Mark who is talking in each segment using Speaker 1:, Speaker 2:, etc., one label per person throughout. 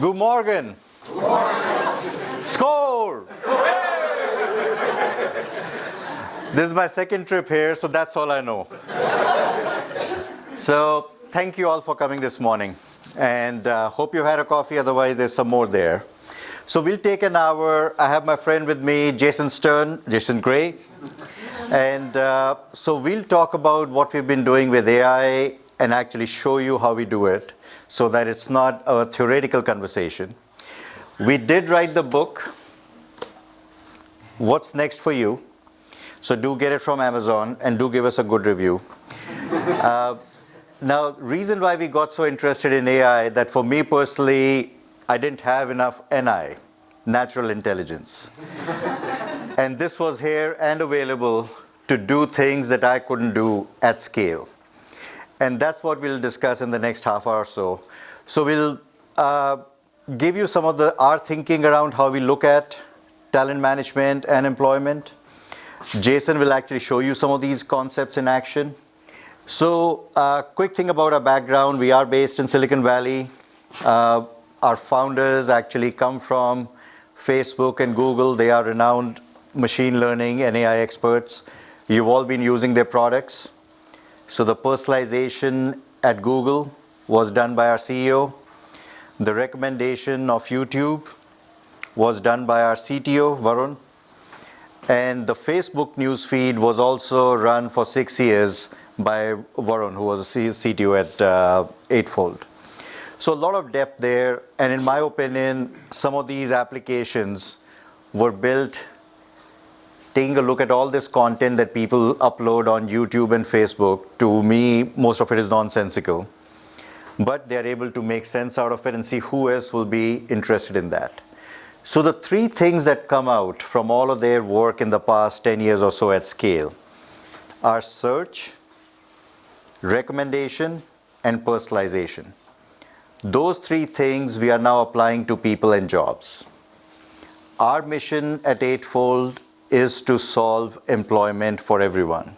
Speaker 1: Good morning.
Speaker 2: Good morning.
Speaker 1: Score! This is my second trip here, so that's all I know. So thank you all for coming this morning. And hope you had a coffee, otherwise there's some more there. So we'll take an hour. I have my friend with me, Jason Gray. And so we'll talk about what we've been doing with AI and actually show you how we do it so that it's not a theoretical conversation. We did write the book, What's Next for You? So do get it from Amazon and do give us a good review. Now, reason why we got so interested in AI, that for me personally, I didn't have enough NI, natural intelligence. And this was here and available to do things that I couldn't do at scale. And that's what we'll discuss in the next half hour or so. So we'll give you some of our thinking around how we look at talent management and employment. Jason will actually show you some of these concepts in action. So quick thing about our background, we are based in Silicon Valley. Our founders actually come from Facebook and Google. They are renowned machine learning and AI experts. You've all been using their products. So the personalization at Google was done by our CEO. The recommendation of YouTube was done by our CTO, Varun. And the Facebook newsfeed was also run for 6 years by Varun, who was a CTO at Eightfold. So a lot of depth there. And in my opinion, some of these applications were built taking a look at all this content that people upload on YouTube and Facebook. To me, most of it is nonsensical. But they're able to make sense out of it and see who else will be interested in that. So the three things that come out from all of their work in the past 10 years or so at scale are search, recommendation, and personalization. Those three things we are now applying to people and jobs. Our mission at Eightfold is to solve employment for everyone.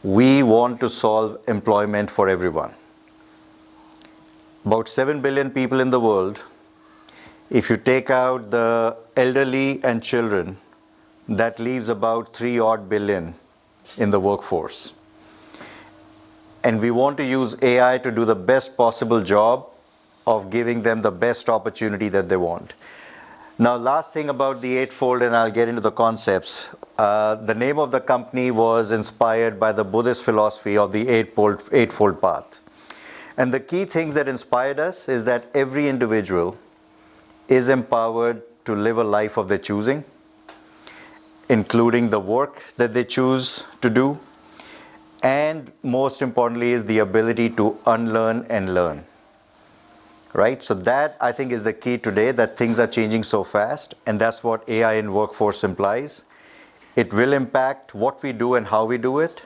Speaker 1: We want to solve employment for everyone. About 7 billion people in the world. If you take out the elderly and children, that leaves about 3 odd billion in the workforce. And we want to use AI to do the best possible job of giving them the best opportunity that they want. Now, last thing about the Eightfold, and I'll get into the concepts. The name of the company was inspired by the Buddhist philosophy of the Eightfold Path. And the key things that inspired us is that every individual is empowered to live a life of their choosing, including the work that they choose to do, and most importantly is the ability to unlearn and learn. Right? So that, I think, is the key today, that things are changing so fast, and that's what AI in workforce implies. It will impact what we do and how we do it,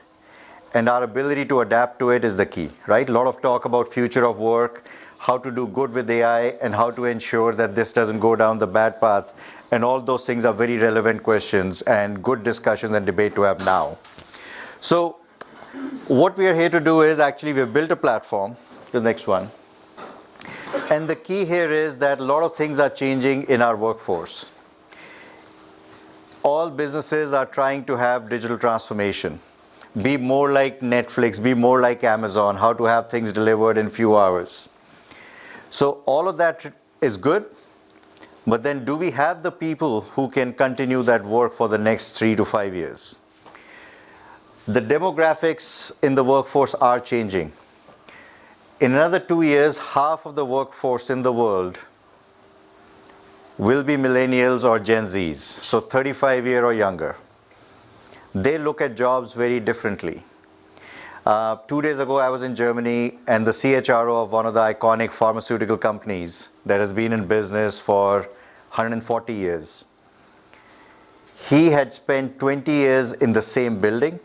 Speaker 1: and our ability to adapt to it is the key, right? A lot of talk about future of work, how to do good with AI, and how to ensure that this doesn't go down the bad path, and all those things are very relevant questions and good discussions and debate to have now. So what we are here to do is actually we've built a platform, the next one. And the key here is that a lot of things are changing in our workforce. All businesses are trying to have digital transformation, be more like Netflix, be more like Amazon, how to have things delivered in few hours. So all of that is good, but then do we have the people who can continue that work for the next 3 to 5 years? The demographics in the workforce are changing. In another 2 years, half of the workforce in the world will be millennials or Gen Zs, so 35-year or younger. They look at jobs very differently. 2 days ago, I was in Germany, and the CHRO of one of the iconic pharmaceutical companies that has been in business for 140 years. He had spent 20 years in the same building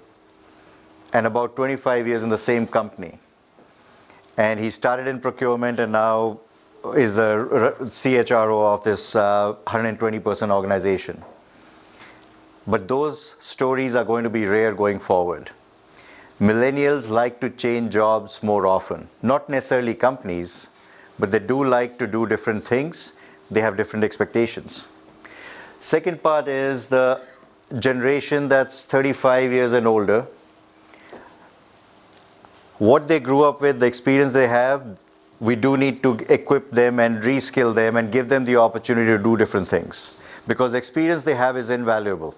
Speaker 1: and about 25 years in the same company. And he started in procurement and now is a CHRO of this 120-person organization. But those stories are going to be rare going forward. Millennials like to change jobs more often. Not necessarily companies, but they do like to do different things. They have different expectations. Second part is the generation that's 35 years and older. What they grew up with, the experience they have, we do need to equip them and reskill them and give them the opportunity to do different things. Because the experience they have is invaluable.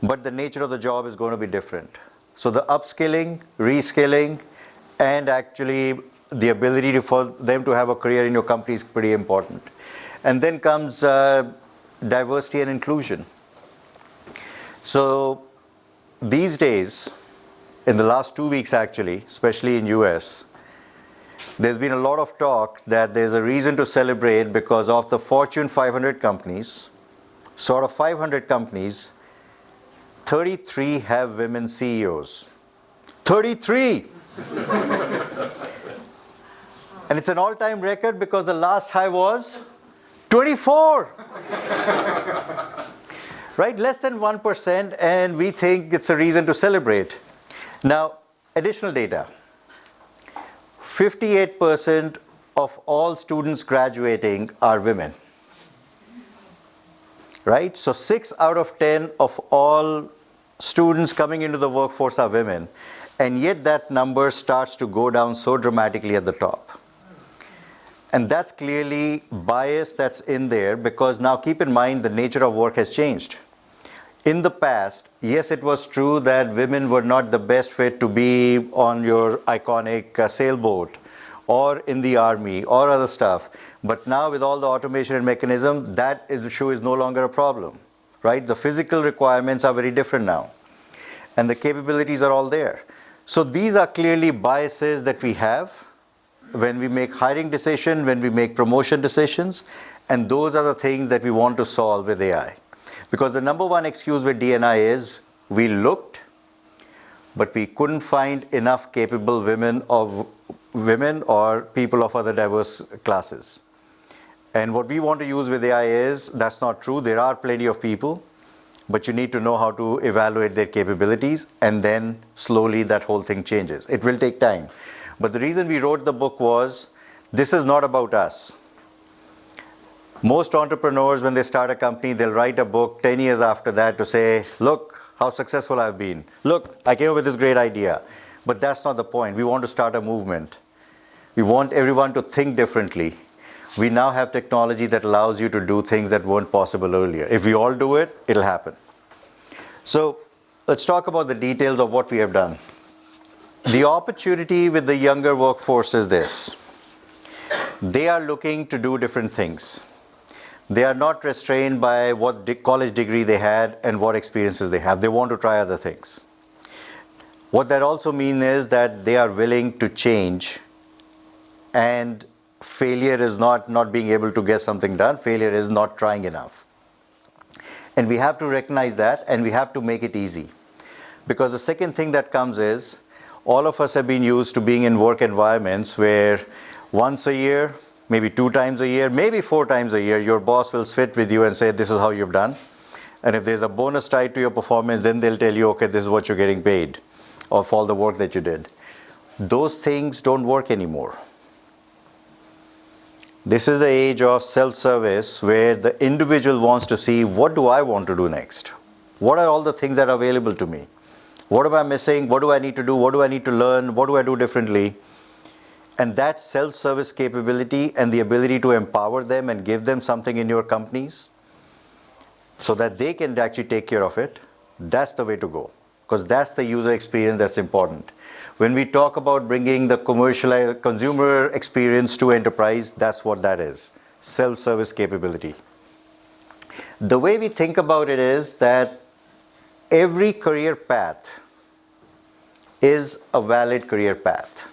Speaker 1: But the nature of the job is going to be different. So the upskilling, reskilling, and actually the ability for them to have a career in your company is pretty important. And then comes diversity and inclusion. So these days, in the last 2 weeks actually, especially in US, there's been a lot of talk that there's a reason to celebrate because of the Fortune 500 companies. So out of 500 companies, 33 have women CEOs. 33! And it's an all-time record because the last high was 24! Right? Less than 1%, and we think it's a reason to celebrate. Now, additional data. 58% of all students graduating are women. Right? So 6 out of 10 of all students coming into the workforce are women. And yet that number starts to go down so dramatically at the top. And that's clearly bias that's in there because now keep in mind the nature of work has changed. In the past, yes, it was true that women were not the best fit to be on your iconic sailboat or in the army or other stuff. But now with all the automation and mechanism, that issue is no longer a problem, right? The physical requirements are very different now. And the capabilities are all there. So these are clearly biases that we have when we make hiring decisions, when we make promotion decisions, and those are the things that we want to solve with AI. Because the number one excuse with D&I is we looked, but we couldn't find enough capable women or people of other diverse classes. And what we want to use with AI is, that's not true. There are plenty of people, but you need to know how to evaluate their capabilities, and then slowly that whole thing changes. It will take time. But the reason we wrote the book was, this is not about us. Most entrepreneurs, when they start a company, they'll write a book 10 years after that to say, look how successful I've been. Look, I came up with this great idea. But that's not the point. We want to start a movement. We want everyone to think differently. We now have technology that allows you to do things that weren't possible earlier. If we all do it, it'll happen. So let's talk about the details of what we have done. The opportunity with the younger workforce is this. They are looking to do different things. They are not restrained by what college degree they had and what experiences they have. They want to try other things. What that also means is that they are willing to change, and failure is not being able to get something done. Failure is not trying enough. And we have to recognize that, and we have to make it easy. Because the second thing that comes is, all of us have been used to being in work environments where once a year, maybe 2 times a year, maybe 4 times a year, your boss will sit with you and say, this is how you've done. And if there's a bonus tied to your performance, then they'll tell you, okay, this is what you're getting paid, or for all the work that you did. Those things don't work anymore. This is the age of self-service where the individual wants to see, what do I want to do next? What are all the things that are available to me? What am I missing? What do I need to do? What do I need to learn? What do I do differently? And that self-service capability and the ability to empower them and give them something in your companies so that they can actually take care of it, that's the way to go. Because that's the user experience that's important. When we talk about bringing the commercial consumer experience to enterprise, that's what that is. Self-service capability. The way we think about it is that every career path is a valid career path.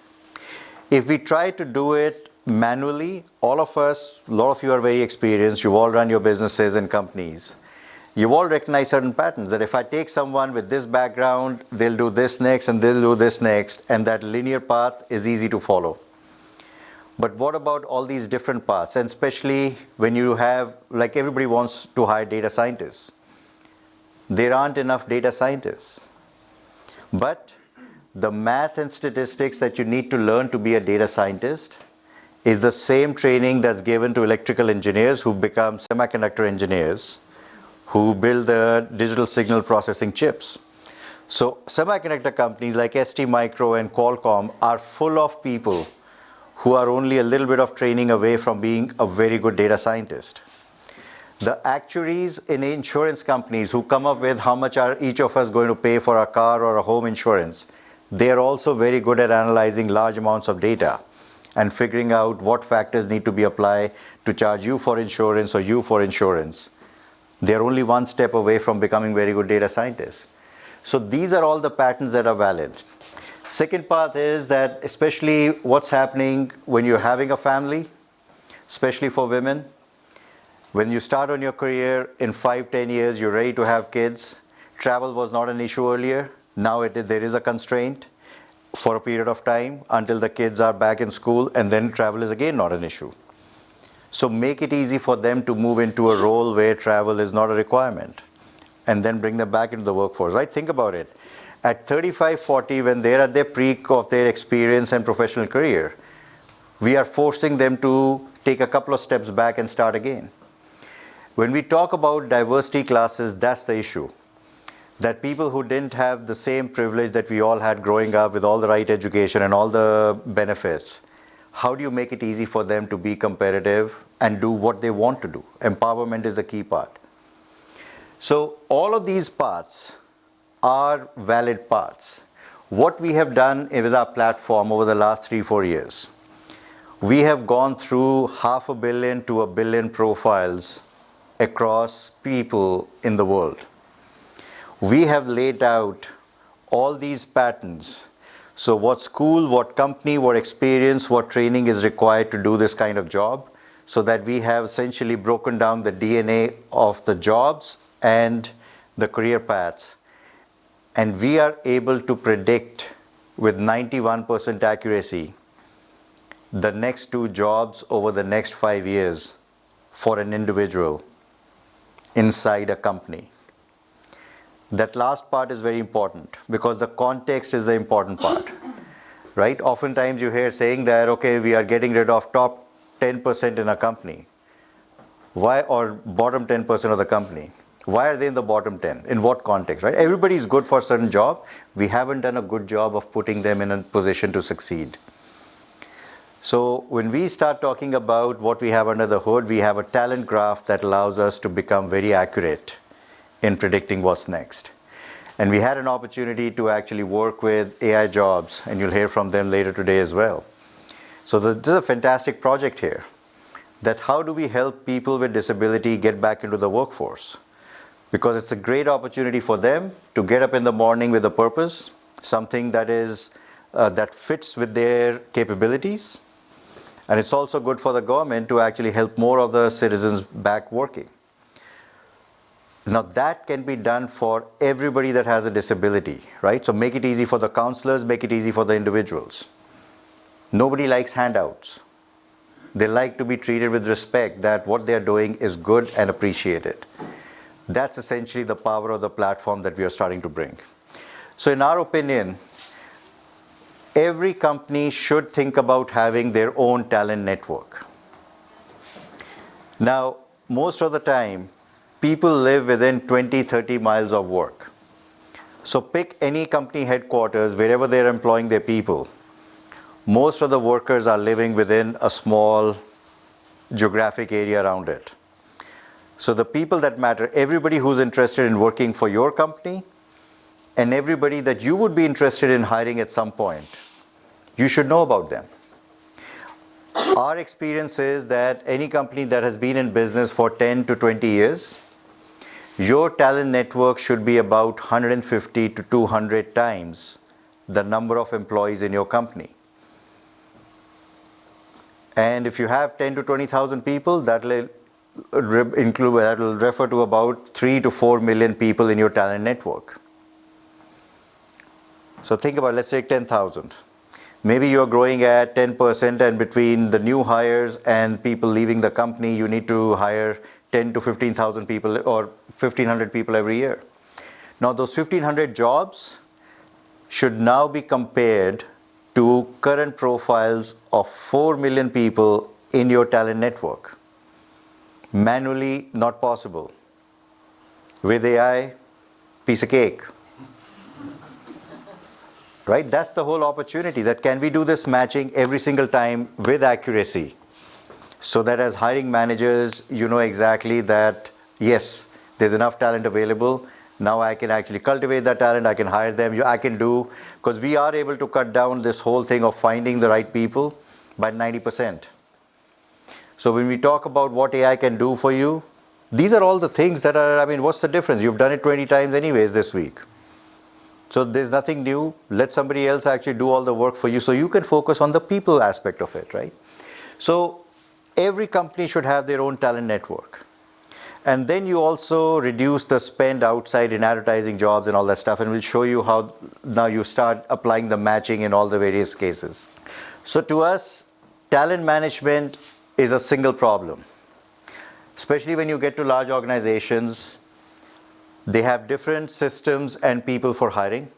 Speaker 1: If we try to do it manually, all of us, a lot of you are very experienced, you've all run your businesses and companies. You've all recognized certain patterns that if I take someone with this background, they'll do this next and they'll do this next, and that linear path is easy to follow. But what about all these different paths? And especially when you have, like everybody wants to hire data scientists. There aren't enough data scientists. But the math and statistics that you need to learn to be a data scientist is the same training that's given to electrical engineers who become semiconductor engineers who build the digital signal processing chips. So semiconductor companies like ST Micro and Qualcomm are full of people who are only a little bit of training away from being a very good data scientist. The actuaries in insurance companies who come up with how much are each of us going to pay for a car or a home insurance, they are also very good at analyzing large amounts of data and figuring out what factors need to be applied to charge you for insurance or you for insurance. They are only one step away from becoming very good data scientists. So these are all the patterns that are valid. Second part is that especially what's happening when you're having a family, especially for women, when you start on your career in 5-10 years, you're ready to have kids. Travel was not an issue earlier. Now there is a constraint for a period of time until the kids are back in school, and then travel is again not an issue. So make it easy for them to move into a role where travel is not a requirement, and then bring them back into the workforce, right? Think about it. At 35, 40, when they're at their peak of their experience and professional career, we are forcing them to take a couple of steps back and start again. When we talk about diversity classes, that's the issue. That people who didn't have the same privilege that we all had growing up with all the right education and all the benefits, how do you make it easy for them to be competitive and do what they want to do? Empowerment is the key part. So all of these parts are valid parts. What we have done with our platform over the last 3-4 years, we have gone through 500 million to 1 billion profiles across people in the world. We have laid out all these patterns. So what school, what company, what experience, what training is required to do this kind of job, so that we have essentially broken down the DNA of the jobs and the career paths. And we are able to predict with 91% accuracy the next 2 jobs over the next 5 years for an individual inside a company. That last part is very important because the context is the important part, right? Oftentimes you hear saying that, okay, we are getting rid of top 10% in a company. Why? Or bottom 10% of the company. Why are they in the bottom 10? In what context, right? Everybody is good for a certain job. We haven't done a good job of putting them in a position to succeed. So when we start talking about what we have under the hood, we have a talent graph that allows us to become very accurate in predicting what's next. And we had an opportunity to actually work with AI Jobs, and you'll hear from them later today as well. So this is a fantastic project here. That how do we help people with disability get back into the workforce? Because it's a great opportunity for them to get up in the morning with a purpose, something that is that fits with their capabilities. And it's also good for the government to actually help more of the citizens back working. Now that can be done for everybody that has a disability, right? So make it easy for the counselors, make it easy for the individuals. Nobody likes handouts. They like to be treated with respect, that what they're doing is good and appreciated. That's essentially the power of the platform that we are starting to bring. So in our opinion, every company should think about having their own talent network. Now, most of the time, people live within 20-30 miles of work. So pick any company headquarters, wherever they're employing their people. Most of the workers are living within a small geographic area around it. So the people that matter, everybody who's interested in working for your company, and everybody that you would be interested in hiring at some point, you should know about them. Our experience is that any company that has been in business for 10 to 20 years, your talent network should be about 150 to 200 times the number of employees in your company. And if you have 10 to 20,000 people, that will refer to about 3 to 4 million people in your talent network. So think about, let's take 10,000. Maybe you're growing at 10%, and between the new hires and people leaving the company, you need to hire 10 to 15,000 people or 1,500 people every year. Now those 1,500 jobs should now be compared to current profiles of 4 million people in your talent network. Manually, not possible. With AI, piece of cake. Right? That's the whole opportunity. That can we do this matching every single time with accuracy? So that as hiring managers, you know exactly that, yes, there's enough talent available. Now I can actually cultivate that talent. I can hire them. I can do, because we are able to cut down this whole thing of finding the right people by 90%. So when we talk about what AI can do for you, these are all the things that are, I mean, what's the difference? You've done it 20 times anyways this week. So there's nothing new. Let somebody else actually do all the work for you so you can focus on the people aspect of it, right? So every company should have their own talent network. And then you also reduce the spend outside in advertising jobs and all that stuff. And we'll show you how now you start applying the matching in all the various cases. So to us, talent management is a single problem. Especially when you get to large organizations, they have different systems and people for hiring,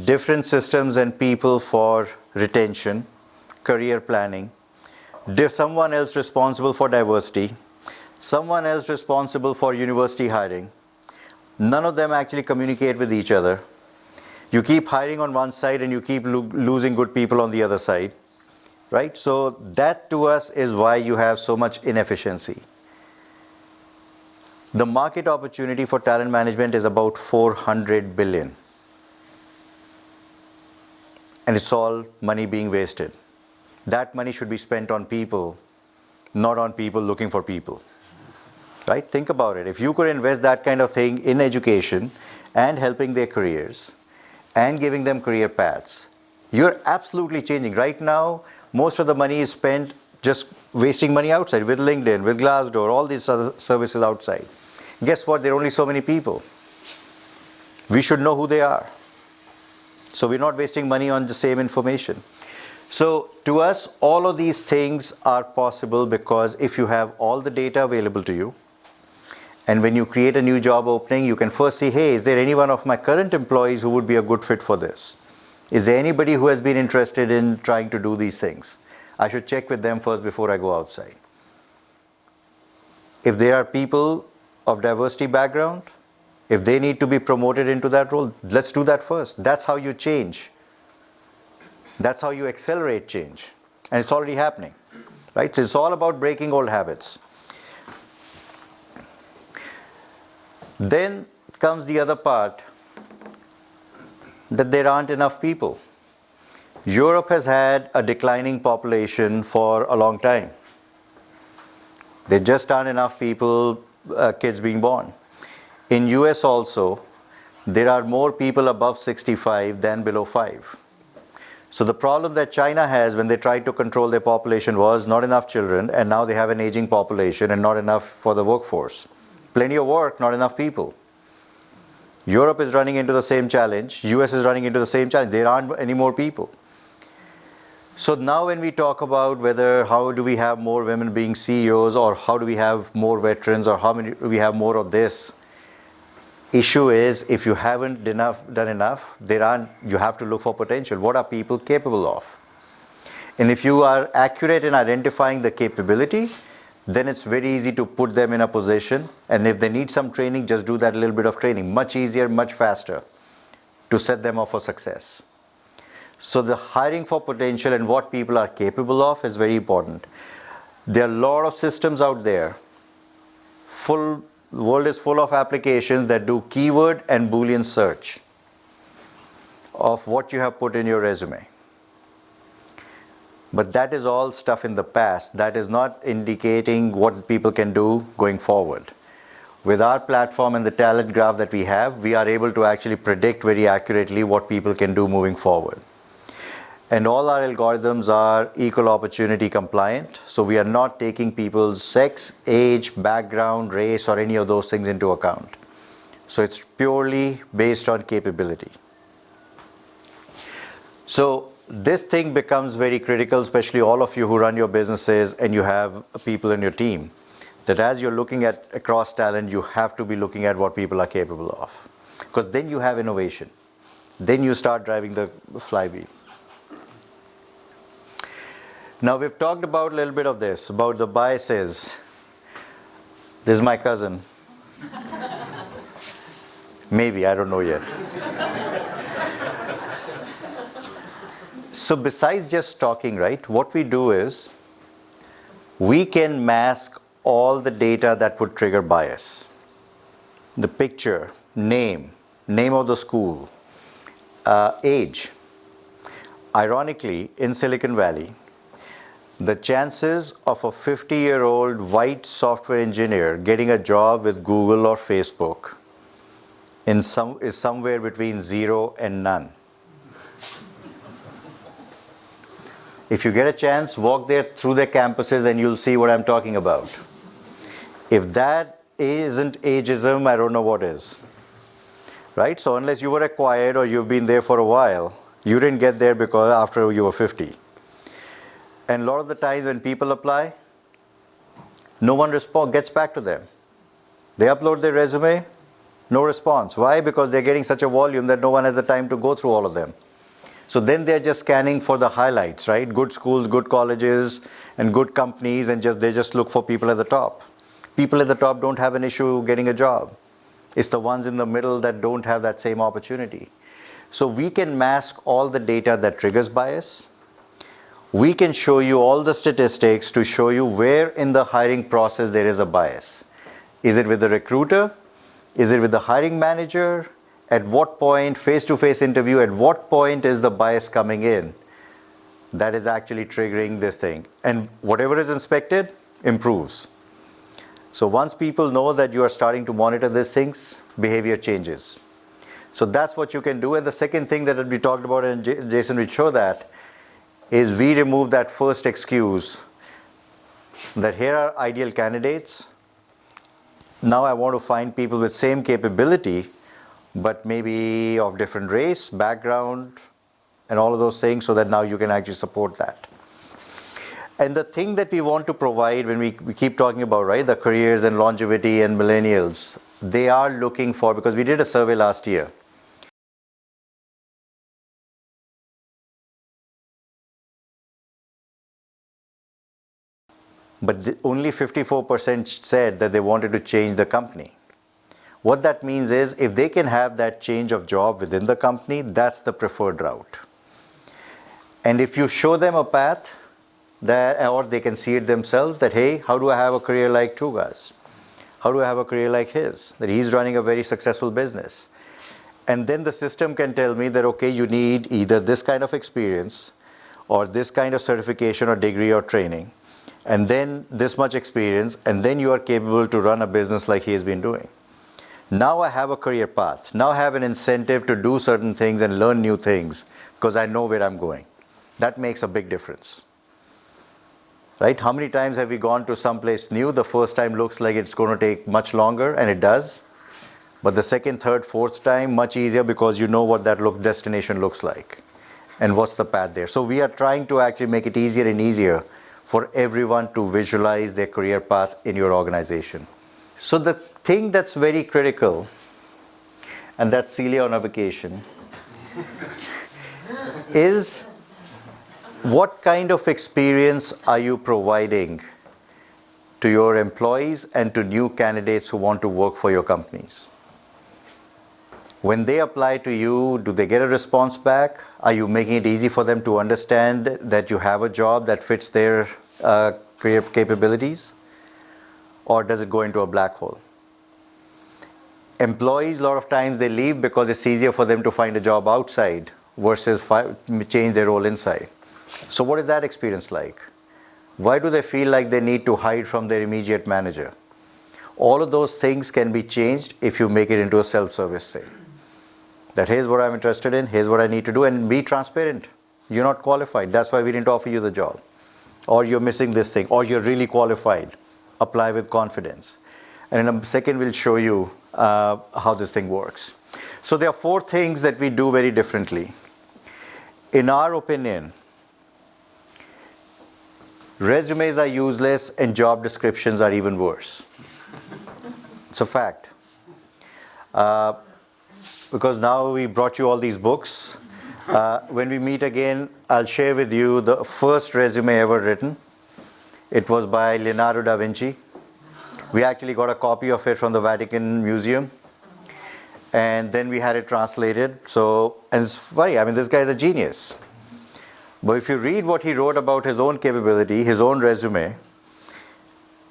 Speaker 1: different systems and people for retention, career planning, someone else responsible for diversity, someone else responsible for university hiring. None of them actually communicate with each other. You keep hiring on one side and you keep losing good people on the other side, right? So that to us is why you have so much inefficiency. The market opportunity for talent management is about 400 billion. And it's all money being wasted. That money should be spent on people, not on people looking for people. Right? Think about it. If you could invest that kind of thing in education and helping their careers and giving them career paths, you're absolutely changing. Right now, most of the money is spent just wasting money outside with LinkedIn, with Glassdoor, all these other services outside. Guess what? There are only so many people. We should know who they are. So we're not wasting money on the same information. So to us, all of these things are possible because if you have all the data available to you, and when you create a new job opening, you can first see, hey, is there any one of my current employees who would be a good fit for this? Is there anybody who has been interested in trying to do these things? I should check with them first before I go outside. If there are people of diversity background, if they need to be promoted into that role, let's do that first. That's how you change. That's how you accelerate change. And it's already happening, right? So it's all about breaking old habits. Then comes the other part, that there aren't enough people. Europe has had a declining population for a long time. There just aren't enough people, kids being born. In US also, there are more people above 65 than below 5. So the problem that China has when they tried to control their population was not enough children, and now they have an aging population and not enough for the workforce. Plenty of work, not enough people. Europe is running into the same challenge. US is running into the same challenge. There aren't any more people. So now when we talk about how do we have more women being CEOs, or how do we have more veterans, or how many we have more of this, issue is if you haven't done enough, you have to look for potential. What are people capable of? And if you are accurate in identifying the capability, then it's very easy to put them in a position. And if they need some training, just do that little bit of training. Much easier, much faster to set them up for success. So the hiring for potential and what people are capable of is very important. There are a lot of systems out there. The world is full of applications that do keyword and Boolean search of what you have put in your resume. But that is all stuff in the past. That is not indicating what people can do going forward. With our platform and the talent graph that we have, we are able to actually predict very accurately what people can do moving forward. And all our algorithms are equal opportunity compliant. So we are not taking people's sex, age, background, race, or any of those things into account. So it's purely based on capability. So this thing becomes very critical, especially all of you who run your businesses and you have people in your team, that as you're looking at across talent, you have to be looking at what people are capable of. Because then you have innovation. Then you start driving the flywheel. Now we've talked about a little bit of this, about the biases. This is my cousin. Maybe, I don't know yet. So besides just talking, right, what we do is we can mask all the data that would trigger bias. The picture, name of the school, age. Ironically, in Silicon Valley, the chances of a 50-year-old white software engineer getting a job with Google or Facebook is somewhere between 0 and none. If you get a chance, walk there through their campuses and you'll see what I'm talking about. If that isn't ageism, I don't know what is. Right? So unless you were acquired or you've been there for a while, you didn't get there because after you were 50. And a lot of the times when people apply, no one gets back to them. They upload their resume, no response. Why? Because they're getting such a volume that no one has the time to go through all of them. So then they're just scanning for the highlights, right? Good schools, good colleges, and good companies, and they just look for people at the top. People at the top don't have an issue getting a job. It's the ones in the middle that don't have that same opportunity. So we can mask all the data that triggers bias. We can show you all the statistics to show you where in the hiring process there is a bias. Is it with the recruiter? Is it with the hiring manager? At what point, face-to-face interview, at what point is the bias coming in that is actually triggering this thing? And whatever is inspected improves. So once people know that you are starting to monitor these things, behavior changes. So that's what you can do. And the second thing that we talked about, and Jason will show that, is we remove that first excuse that here are ideal candidates. Now I want to find people with same capability, but maybe of different race, background, and all of those things, so that now you can actually support that. And the thing that we want to provide when we keep talking about, right, the careers and longevity and millennials, they are looking for, because we did a survey last year. But only 54% said that they wanted to change the company. What that means is if they can have that change of job within the company, that's the preferred route. And if you show them a path, or they can see it themselves, that, hey, how do I have a career like Tuga's? How do I have a career like his? That he's running a very successful business. And then the system can tell me that, okay, you need either this kind of experience or this kind of certification or degree or training, and then this much experience, and then you are capable to run a business like he has been doing. Now I have a career path. Now I have an incentive to do certain things and learn new things because I know where I'm going. That makes a big difference. Right? How many times have we gone to someplace new? The first time looks like it's going to take much longer, and it does. But the second, third, fourth time, much easier because you know what that destination looks like and what's the path there. So we are trying to actually make it easier and easier for everyone to visualize their career path in your organization. So the thing that's very critical, and that's Celia on a vacation, is what kind of experience are you providing to your employees and to new candidates who want to work for your companies? When they apply to you, do they get a response back? Are you making it easy for them to understand that you have a job that fits their career capabilities? Or does it go into a black hole? Employees, a lot of times they leave because it's easier for them to find a job outside versus change their role inside. So what is that experience like? Why do they feel like they need to hide from their immediate manager? All of those things can be changed if you make it into a self-service thing. That here's what I'm interested in, here's what I need to do, and be transparent. You're not qualified. That's why we didn't offer you the job. Or you're missing this thing, or you're really qualified. Apply with confidence. And in a second, we'll show you how this thing works. So there are 4 things that we do very differently. In our opinion, resumes are useless and job descriptions are even worse. It's a fact. Because now we brought you all these books. When we meet again, I'll share with you the first resume ever written. It was by Leonardo da Vinci. We actually got a copy of it from the Vatican Museum. And then we had it translated. So, and it's funny, I mean, this guy is a genius. But if you read what he wrote about his own capability, his own resume,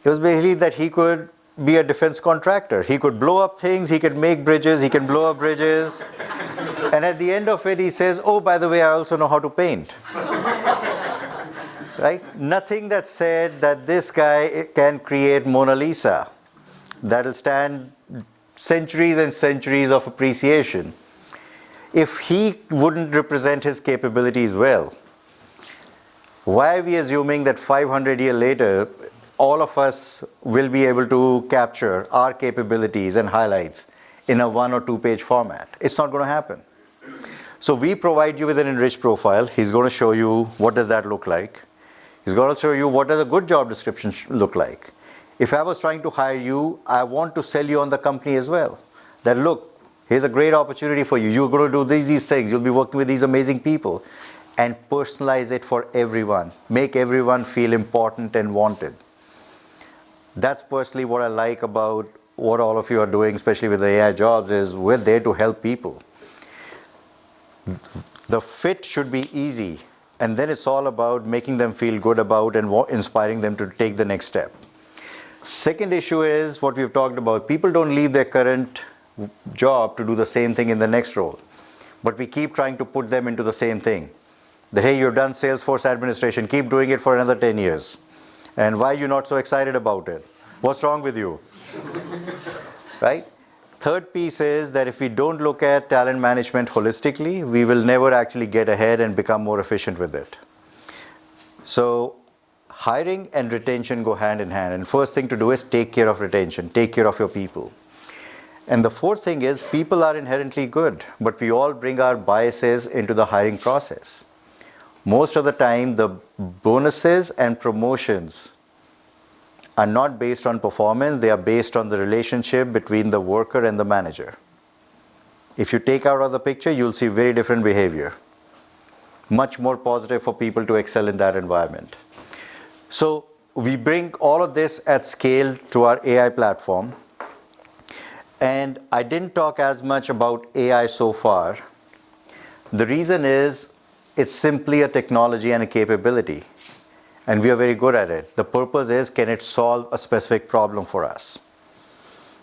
Speaker 1: it was basically that he could be a defense contractor. He could blow up things, he could make bridges, he can blow up bridges. And at the end of it, he says, oh, by the way, I also know how to paint. Right? Nothing that said that this guy can create Mona Lisa. That'll stand centuries and centuries of appreciation. If he wouldn't represent his capabilities well, why are we assuming that 500 years later, all of us will be able to capture our capabilities and highlights in a 1 or 2 page format? It's not going to happen. So we provide you with an enriched profile. He's going to show you what does that look like. He's going to show you what does a good job description look like. If I was trying to hire you, I want to sell you on the company as well. That look, here's a great opportunity for you. You're going to do these things. You'll be working with these amazing people. And personalize it for everyone. Make everyone feel important and wanted. That's personally what I like about what all of you are doing, especially with the AI jobs, is we're there to help people. The fit should be easy. And then it's all about making them feel good about and inspiring them to take the next step. Second issue is what we've talked about. People don't leave their current job to do the same thing in the next role. But we keep trying to put them into the same thing. That, hey, you've done Salesforce administration, keep doing it for another 10 years. And why are you not so excited about it? What's wrong with you? Right? Third piece is that if we don't look at talent management holistically, we will never actually get ahead and become more efficient with it. So hiring and retention go hand in hand. And first thing to do is take care of retention, take care of your people. And the fourth thing is people are inherently good, but we all bring our biases into the hiring process. Most of the time, the bonuses and promotions are not based on performance, they are based on the relationship between the worker and the manager. If you take out of the picture, you'll see very different behavior. Much more positive for people to excel in that environment. So we bring all of this at scale to our AI platform. And I didn't talk as much about AI so far. The reason is, it's simply a technology and a capability. And we are very good at it. The purpose is, can it solve a specific problem for us?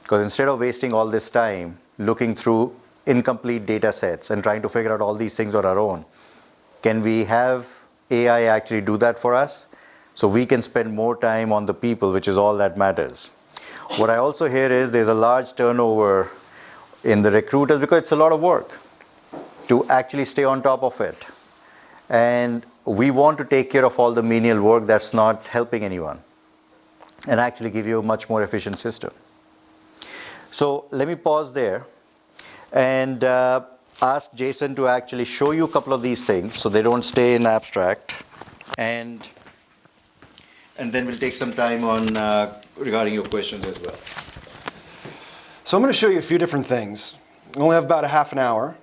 Speaker 1: Because instead of wasting all this time looking through incomplete data sets and trying to figure out all these things on our own, can we have AI actually do that for us? So we can spend more time on the people, which is all that matters. What I also hear is there's a large turnover in the recruiters because it's a lot of work to actually stay on top of it. And we want to take care of all the menial work that's not helping anyone and actually give you a much more efficient system. So let me pause there and ask Jason to actually show you a couple of these things so they don't stay in abstract. And then we'll take some time on regarding your questions as well.
Speaker 2: So I'm going to show you a few different things. I only have about a half an hour.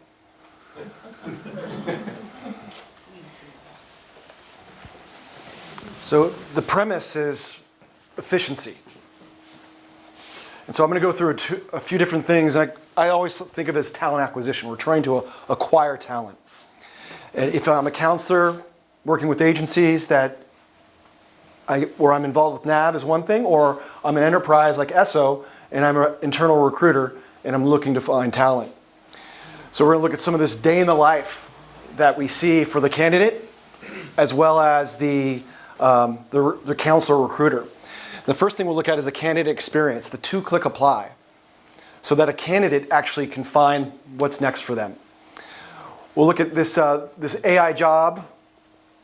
Speaker 2: So the premise is efficiency. And so I'm going to go through a few different things. I always think of it as talent acquisition. We're trying to acquire talent. And if I'm a counselor working with agencies where I'm involved with NAV is one thing, or I'm an enterprise like ESSO and I'm an internal recruiter and I'm looking to find talent. So we're going to look at some of this day in the life that we see for the candidate as well as the counselor recruiter. The first thing we'll look at is the candidate experience, the 2-click apply, so that a candidate actually can find what's next for them. We'll look at this AI job,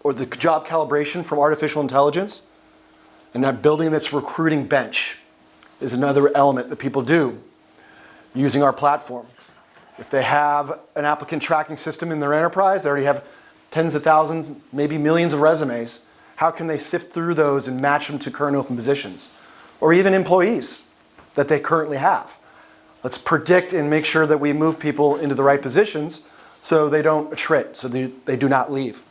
Speaker 2: or the job calibration from artificial intelligence, and that building this recruiting bench is another element that people do using our platform. If they have an applicant tracking system in their enterprise, they already have tens of thousands, maybe millions of resumes. How can they sift through those and match them to current open positions? Or even employees that they currently have. Let's predict and make sure that we move people into the right positions so they don't attrit, so they do not leave.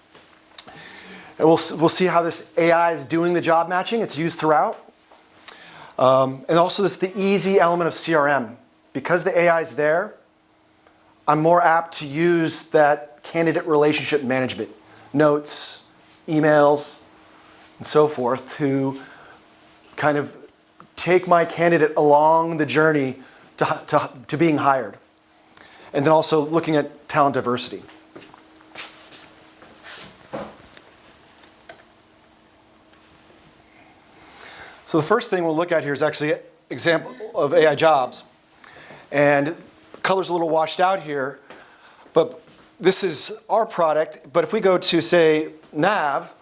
Speaker 2: And we'll see how this AI is doing the job matching. It's used throughout. And also this the easy element of CRM. Because the AI is there, I'm more apt to use that candidate relationship management, notes, emails, and so forth, to kind of take my candidate along the journey to being hired. And then also looking at talent diversity. So the first thing we'll look at here is actually an example of AI jobs. And color's a little washed out here, but this is our product. But if we go to, say, Nav,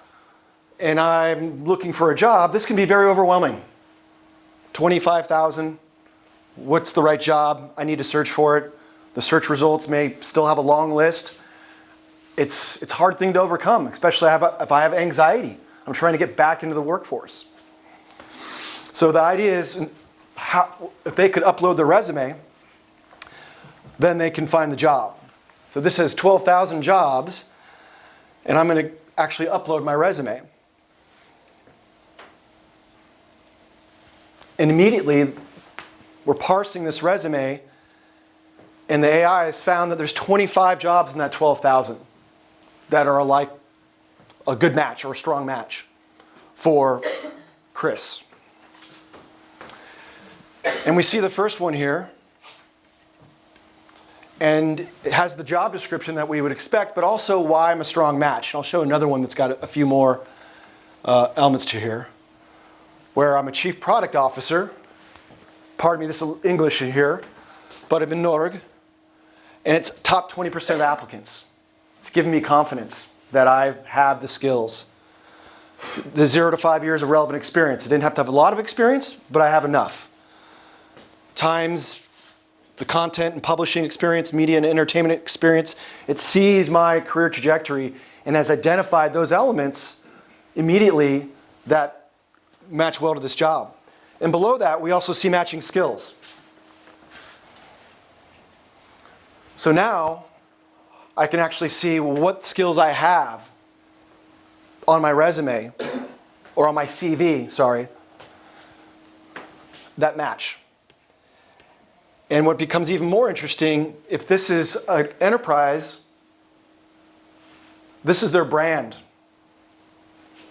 Speaker 2: and I'm looking for a job, this can be very overwhelming. 25,000, what's the right job? I need to search for it. The search results may still have a long list. It's a hard thing to overcome, especially if I have anxiety. I'm trying to get back into the workforce. So the idea is, if they could upload their resume, then they can find the job. So this has 12,000 jobs, and I'm going to actually upload my resume. And immediately, we're parsing this resume, and the AI has found that there's 25 jobs in that 12,000 that are like a good match or a strong match for Chris. And we see the first one here. And it has the job description that we would expect, but also why I'm a strong match. And I'll show another one that's got a few more elements to here, where I'm a chief product officer. Pardon me, this is English in here, but I'm in Norway, and it's top 20% of applicants. It's giving me confidence that I have the skills. The 0 to 5 years of relevant experience. I didn't have to have a lot of experience, but I have enough. Times the content and publishing experience, media and entertainment experience, it sees my career trajectory and has identified those elements immediately that match well to this job. And below that, we also see matching skills. So now, I can actually see what skills I have on my resume, or on my CV, sorry, that match. And what becomes even more interesting, if this is an enterprise, this is their brand,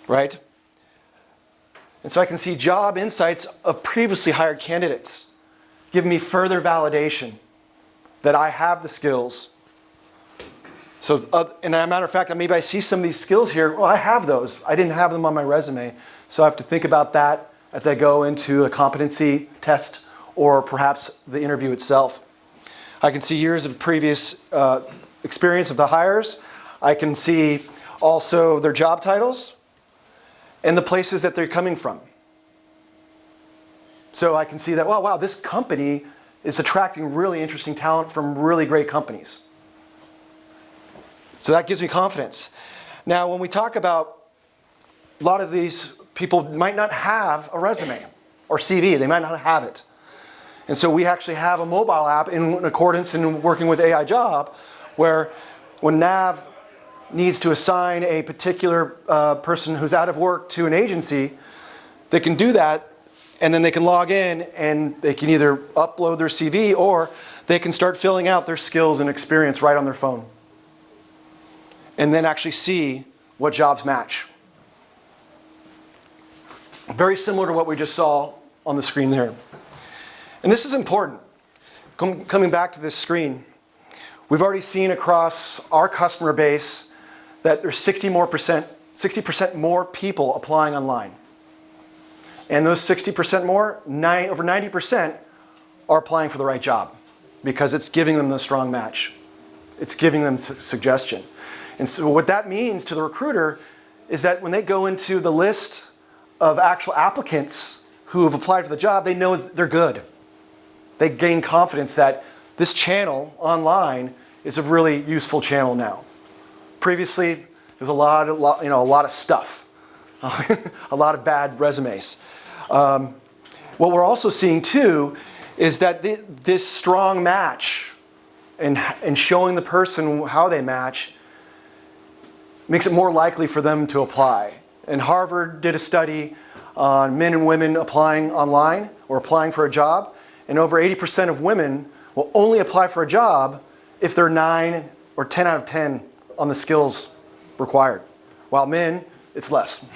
Speaker 2: right? And so I can see job insights of previously hired candidates, giving me further validation that I have the skills. So, and as a matter of fact, maybe I see some of these skills here. Well, I have those. I didn't have them on my resume. So I have to think about that as I go into a competency test or perhaps the interview itself. I can see years of previous experience of the hires. I can see also their job titles and the places that they're coming from. So I can see that, wow, this company is attracting really interesting talent from really great companies. So that gives me confidence. Now, when we talk about a lot of these people might not have a resume or CV, they might not have it. And so we actually have a mobile app in accordance and working with AI Job, where when Nav needs to assign a particular person who's out of work to an agency, they can do that, and then they can log in and they can either upload their CV or they can start filling out their skills and experience right on their phone. And then actually see what jobs match. Very similar to what we just saw on the screen there. And this is important. Coming back to this screen, we've already seen across our customer base that there's 60% more people applying online. And those 60% more, over 90% are applying for the right job because it's giving them the strong match. It's giving them suggestion. And so what that means to the recruiter is that when they go into the list of actual applicants who have applied for the job, they know they're good. They gain confidence that this channel online is a really useful channel now. Previously, there's a lot of stuff, a lot of bad resumes. What we're also seeing too is that this strong match and showing the person how they match makes it more likely for them to apply. And Harvard did a study on men and women applying online or applying for a job, and over 80% of women will only apply for a job if they're 9 or 10 out of 10 on the skills required. While men, it's less.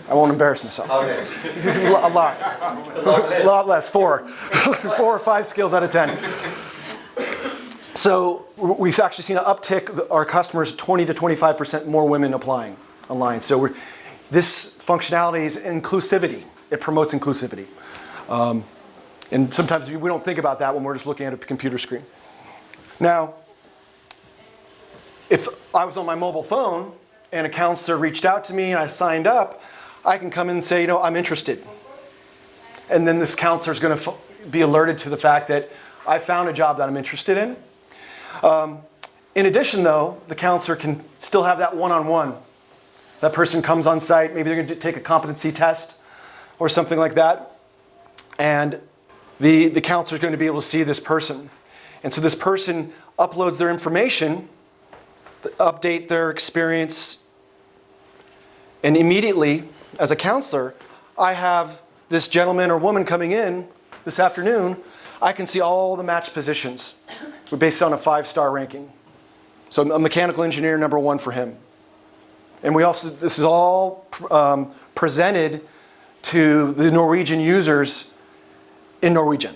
Speaker 2: I won't embarrass myself.
Speaker 1: Okay.
Speaker 2: A lot. A lot less, 4. 4 or 5 skills out of 10. So we've actually seen an uptick, our customers, 20 to 25% more women applying online. So this functionality is inclusivity. It promotes inclusivity. And sometimes we don't think about that when we're just looking at a computer screen. Now, if I was on my mobile phone and a counselor reached out to me and I signed up, I can come in and say, you know, I'm interested. And then this counselor is going to be alerted to the fact that I found a job that I'm interested in. In addition, though, the counselor can still have that one-on-one. That person comes on site, maybe they're going to take a competency test or something like that. And the counselor is going to be able to see this person. And so this person uploads their information, update their experience, and immediately, as a counselor, I have this gentleman or woman coming in this afternoon. I can see all the match positions. We're based on a 5-star ranking. So a mechanical engineer, number 1 for him. And we also, this is all presented to the Norwegian users in Norwegian.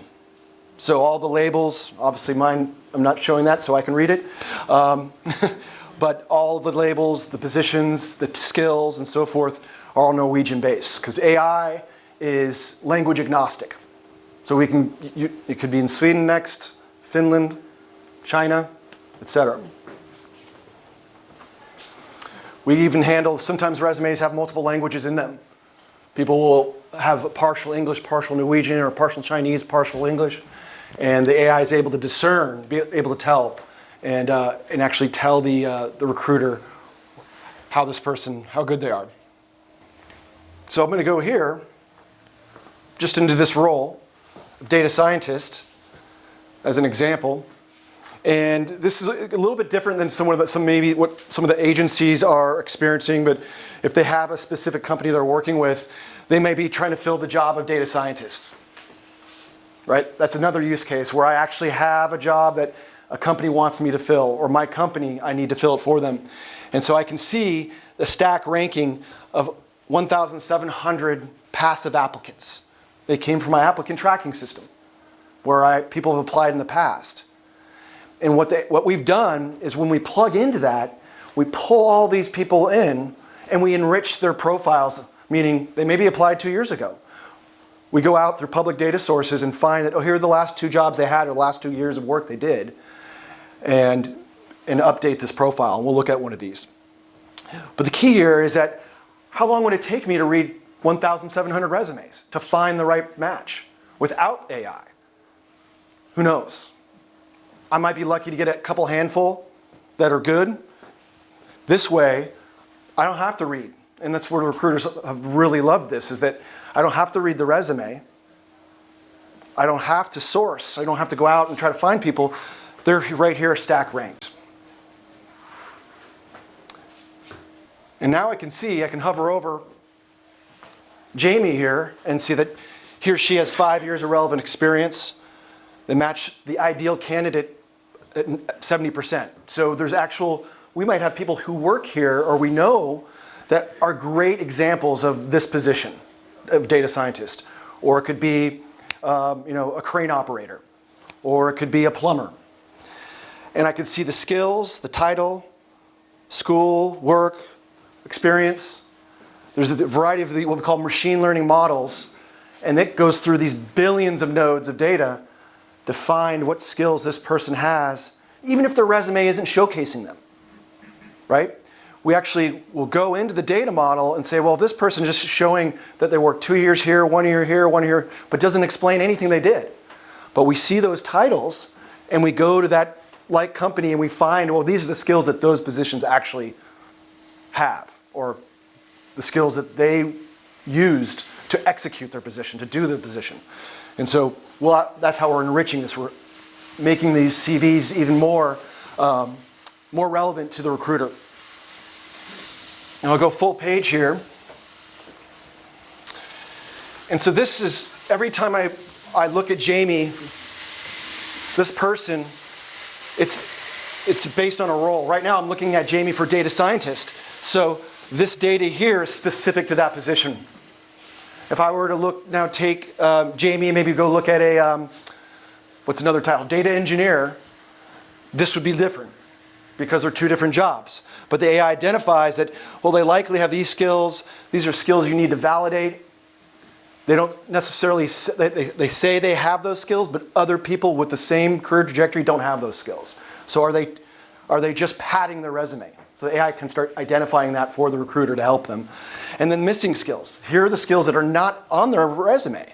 Speaker 2: So all the labels, obviously mine, I'm not showing that so I can read it. But all the labels, the positions, the skills, and so forth are all Norwegian based, because AI is language agnostic. So we can, it could be in Sweden next, Finland, China, etc. We even handle, sometimes resumes have multiple languages in them. People will have partial English, partial Norwegian, or partial Chinese, partial English. And the AI is able to discern, be able to tell, and actually tell the recruiter how this person, how good they are. So I'm going to go here, just into this role of data scientist, as an example. And this is a little bit different than maybe what some of the agencies are experiencing, but if they have a specific company they're working with, they may be trying to fill the job of data scientist. Right? That's another use case where I actually have a job that a company wants me to fill, or my company, I need to fill it for them. And so I can see the stack ranking of 1,700 passive applicants. They came from my applicant tracking system, where people have applied in the past. And what we've done is when we plug into that, we pull all these people in and we enrich their profiles, meaning they maybe applied 2 years ago. We go out through public data sources and find that, oh, here are the last 2 jobs they had or the last 2 years of work they did, and update this profile. And we'll look at one of these. But the key here is that how long would it take me to read 1,700 resumes to find the right match without AI? Who knows? I might be lucky to get a couple handful that are good. This way, I don't have to read. And that's where recruiters have really loved this, is that I don't have to read the resume. I don't have to source. I don't have to go out and try to find people. They're right here, stack ranked. And now I can hover over Jamie here and see that he or she has 5 years of relevant experience. They match the ideal candidate at 70%. So we might have people who work here, or we know, that are great examples of this position of data scientist. Or it could be a crane operator, or it could be a plumber. And I can see the skills, the title, school, work, experience. There's a variety of what we call machine learning models, and it goes through these billions of nodes of data to find what skills this person has, even if their resume isn't showcasing them, right? We actually will go into the data model and say, well, this person just showing that they worked 2 years here, 1 year here, 1 year, but doesn't explain anything they did. But we see those titles, and we go to that like company, and we find, well, these are the skills that those positions actually have, or the skills that they used to execute their position, to do the position. And so that's how we're enriching this making these CVs even more relevant to the recruiter. And I'll go full page here. And so this is, every time I look at Jamie, this person, it's based on a role. Right now I'm looking at Jamie for data scientist. So this data here is specific to that position. If I were to take Jamie, maybe go look at a, what's another title? Data engineer, this would be different because they're two different jobs. But the AI identifies that, well, they likely have these skills. These are skills you need to validate. They don't necessarily, they say they have those skills, but other people with the same career trajectory don't have those skills. So are they just padding their resume? So the AI can start identifying that for the recruiter to help them. And then missing skills. Here are the skills that are not on their resume,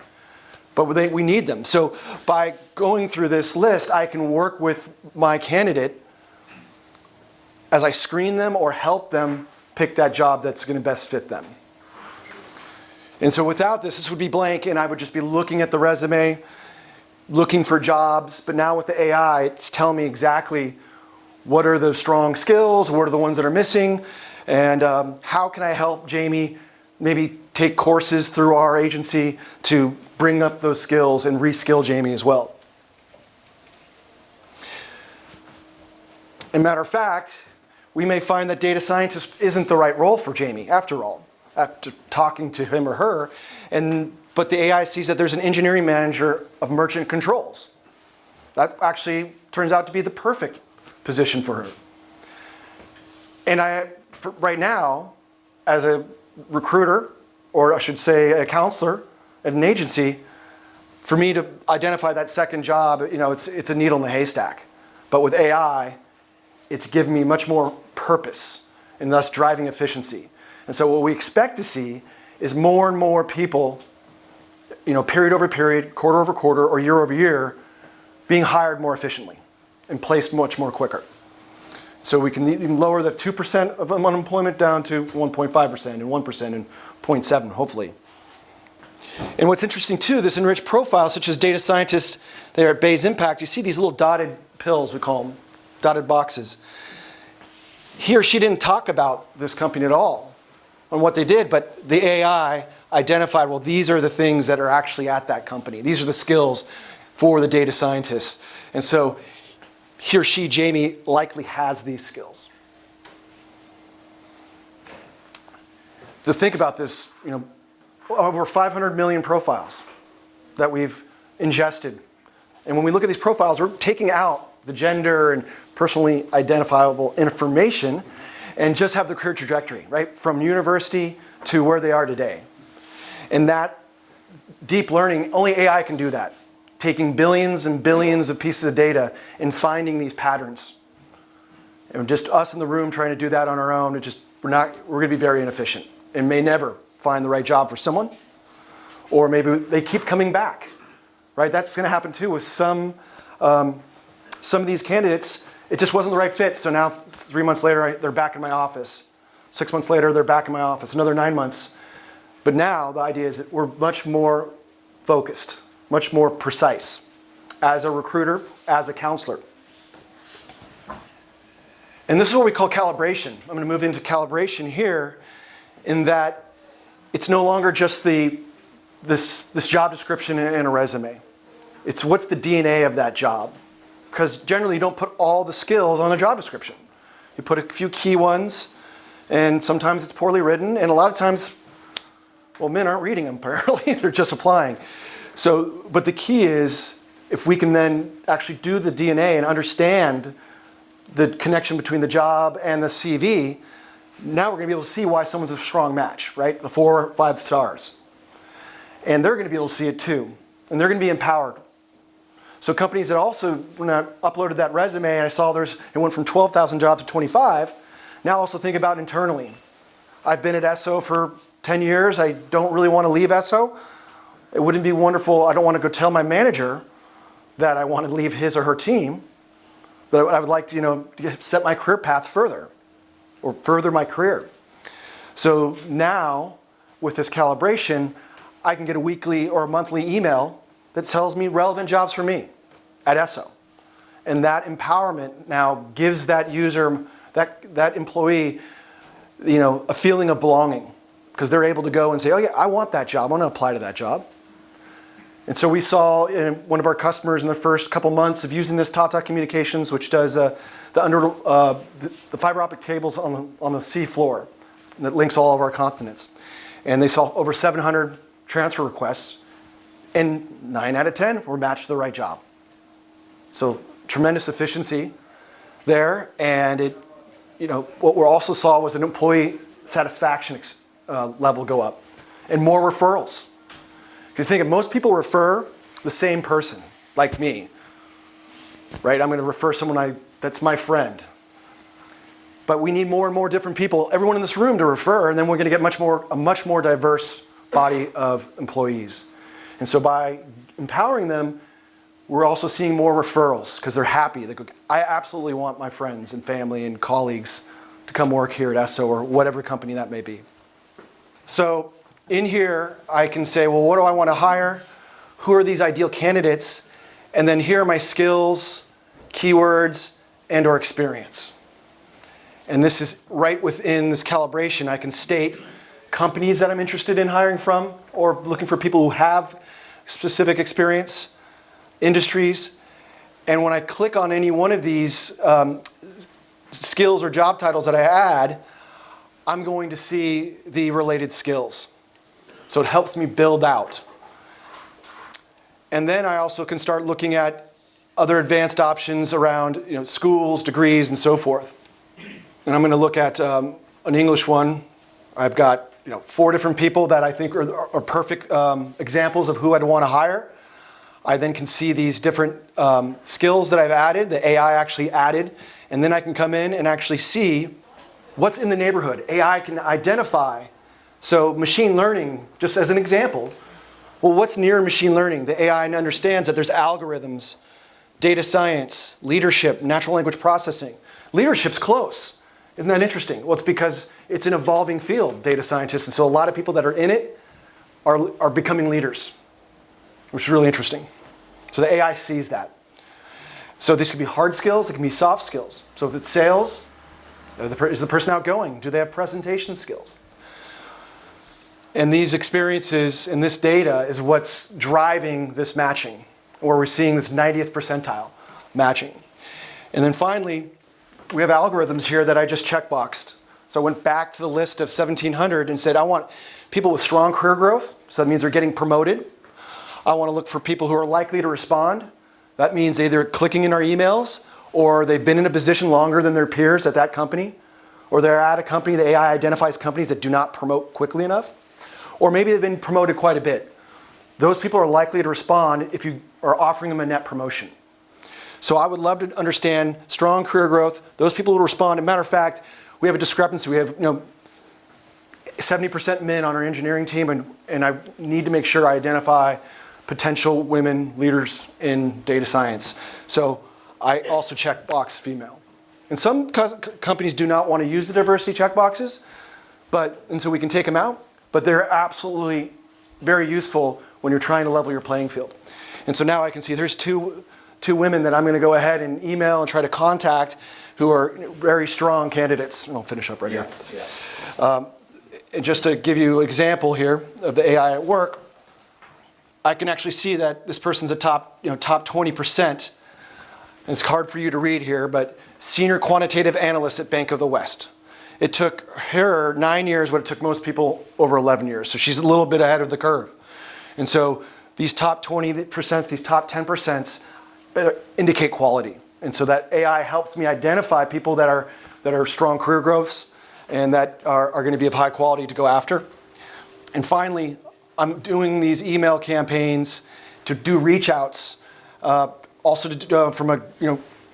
Speaker 2: but we need them. So by going through this list, I can work with my candidate as I screen them or help them pick that job that's going to best fit them. And so without this would be blank, and I would just be looking at the resume, looking for jobs. But now with the AI, it's telling me exactly what are the strong skills, what are the ones that are missing, and how can I help Jamie maybe take courses through our agency to bring up those skills and reskill Jamie as well. As a matter of fact, we may find that data scientist isn't the right role for Jamie after all, after talking to him or her, but the AI sees that there's an engineering manager of merchant controls. That actually turns out to be the perfect position for her. And right now, as a recruiter, or I should say a counselor at an agency, for me to identify that second job, it's a needle in the haystack. But with AI, it's given me much more purpose and thus driving efficiency. And so what we expect to see is more and more people, period over period, quarter over quarter, or year over year, being hired more efficiently and placed much more quicker. So we can even lower the 2% of unemployment down to 1.5% and 1% and 0.7%, hopefully. And what's interesting too, this enriched profile, such as data scientists there at Bayes Impact, you see these little dotted pills, we call them, dotted boxes. He or she didn't talk about this company at all on what they did, but the AI identified, well, these are the things that are actually at that company. These are the skills for the data scientists. And so he or she, Jamie, likely has these skills. To think about this, over 500 million profiles that we've ingested. And when we look at these profiles, we're taking out the gender and personally identifiable information and just have the career trajectory, right? From university to where they are today. And that deep learning, only AI can do that. Taking billions and billions of pieces of data and finding these patterns. And just us in the room trying to do that on our own, we're going to be very inefficient and may never find the right job for someone. Or maybe they keep coming back, right? That's going to happen too with some of these candidates. It just wasn't the right fit. So now 3 months later, they're back in my office. 6 months later, they're back in my office. Another 9 months. But now the idea is that we're much more focused, much more precise as a recruiter, as a counselor. And this is what we call calibration. I'm going to move into calibration here in that it's no longer just this job description and a resume. It's what's the DNA of that job. Because generally you don't put all the skills on a job description. You put a few key ones, and sometimes it's poorly written, and a lot of times, well, men aren't reading them apparently, they're just applying. But the key is, if we can then actually do the DNA and understand the connection between the job and the CV, now we're going to be able to see why someone's a strong match, right? The 4 or 5 stars. And they're going to be able to see it too. And they're going to be empowered. So companies that also, when I uploaded that resume and I saw it went from 12,000 jobs to 25, now also think about internally. I've been at ESSO for 10 years. I don't really want to leave ESSO. It wouldn't be wonderful. I don't want to go tell my manager that I want to leave his or her team. But I would like to, set my career path further or further my career. So now, with this calibration, I can get a weekly or a monthly email that tells me relevant jobs for me at ESSO. And that empowerment now gives that user, that employee, a feeling of belonging, because they're able to go and say, oh yeah, I want that job. I want to apply to that job. And so we saw in one of our customers in the first couple months of using this Tata Communications, which does the fiber optic cables on the sea floor that links all of our continents. And they saw over 700 transfer requests, and 9 out of 10 were matched to the right job. So tremendous efficiency there, and what we also saw was an employee satisfaction level go up, and more referrals. Because think of most people refer the same person, like me, right? I'm going to refer someone that's my friend. But we need more and more different people, everyone in this room, to refer, and then we're going to get a much more diverse body of employees. And so by empowering them, we're also seeing more referrals because they're happy. They go, I absolutely want my friends and family and colleagues to come work here at ESSO or whatever company that may be. So in here, I can say, well, what do I want to hire? Who are these ideal candidates? And then here are my skills, keywords, and/or experience. And this is right within this calibration. I can state companies that I'm interested in hiring from or looking for people who have specific experience, industries. And when I click on any one of these skills or job titles that I add, I'm going to see the related skills. So it helps me build out. And then I also can start looking at other advanced options around schools, degrees, and so forth. And I'm going to look at an English one. I've got 4 different people that I think are perfect examples of who I'd want to hire. I then can see these different skills that I've added, the AI actually added, and then I can come in and actually see what's in the neighborhood. AI can identify. So machine learning, just as an example, well, what's near machine learning? The AI understands that there's algorithms, data science, leadership, natural language processing. Leadership's close. Isn't that interesting? Well, it's because it's an evolving field, data scientists, and so a lot of people that are in it are becoming leaders, which is really interesting. So the AI sees that. So these could be hard skills, it can be soft skills. So if it's sales, is the person outgoing? Do they have presentation skills? And these experiences and this data is what's driving this matching, where we're seeing this 90th percentile matching. And then finally, we have algorithms here that I just checkboxed. So I went back to the list of 1,700 and said, I want people with strong career growth. So that means they're getting promoted. I want to look for people who are likely to respond. That means either clicking in our emails, or they've been in a position longer than their peers at that company, or they're at a company, the AI identifies companies that do not promote quickly enough, or maybe they've been promoted quite a bit. Those people are likely to respond if you are offering them a net promotion. So I would love to understand strong career growth. Those people will respond. As a matter of fact, we have a discrepancy. We have 70% men on our engineering team, and I need to make sure I identify potential women leaders in data science. So I also check box female. And some companies do not want to use the diversity checkboxes, and so we can take them out, but they're absolutely very useful when you're trying to level your playing field. And so now I can see there's two women that I'm going to go ahead and email and try to contact who are very strong candidates. I'll finish up right here. Yeah. And just to give you an example here of the AI at work, I can actually see that this person's a top 20%. And it's hard for you to read here, but senior quantitative analyst at Bank of the West. It took her 9 years what it took most people over 11 years. So she's a little bit ahead of the curve. And so these top 20%, these top 10% indicate quality. And so that AI helps me identify people that are strong career growths and that are going to be of high quality to go after. And finally, I'm doing these email campaigns to do reach outs, also from a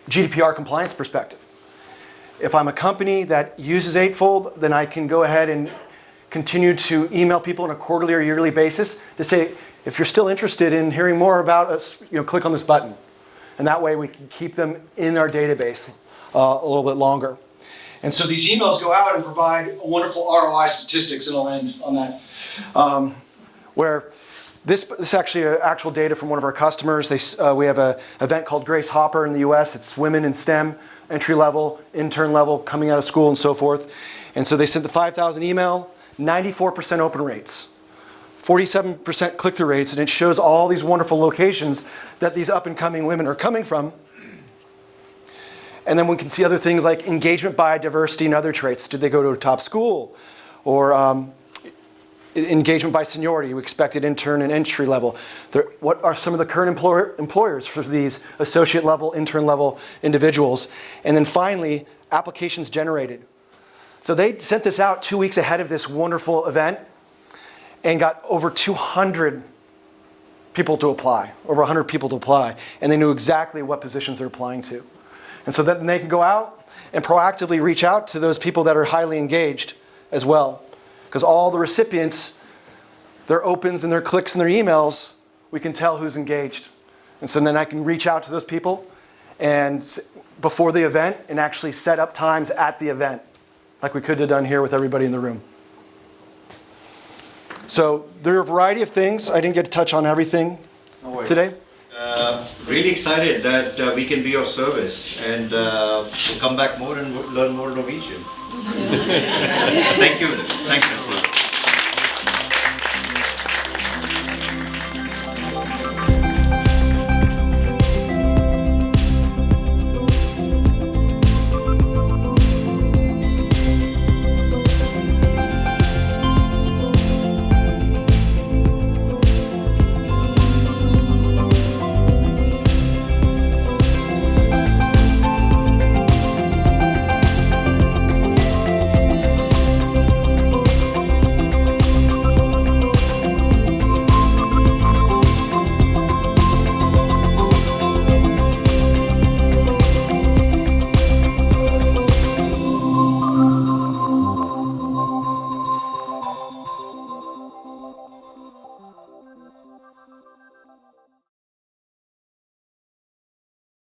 Speaker 2: GDPR compliance perspective. If I'm a company that uses Eightfold, then I can go ahead and continue to email people on a quarterly or yearly basis to say, if you're still interested in hearing more about us, click on this button. And that way we can keep them in our database a little bit longer. And so these emails go out and provide wonderful ROI statistics, and I'll end on that, where This is actually actual data from one of our customers. We have an event called Grace Hopper in the US. It's women in STEM, entry level, intern level, coming out of school and so forth. And so they sent the 5,000 email, 94% open rates, 47% click-through rates, and it shows all these wonderful locations that these up-and-coming women are coming from. And then we can see other things like engagement by diversity and other traits. Did they go to a top school? Or engagement by seniority, we expected intern and entry level. What are some of the current employers for these associate level, intern level individuals? And then finally, applications generated. So they sent this out 2 weeks ahead of this wonderful event and got over 200 people to apply, over 100 people to apply. And they knew exactly what positions they're applying to. And so then they can go out and proactively reach out to those people that are highly engaged as well. Because all the recipients, their opens and their clicks and their emails, we can tell who's engaged. And so then I can reach out to those people and before the event and actually set up times at the event, like we could have done here with everybody in the room. So there are a variety of things. I didn't get to touch on everything today.
Speaker 1: Really excited that we can be of service and come back more and learn more Norwegian. Thank you. Thank you.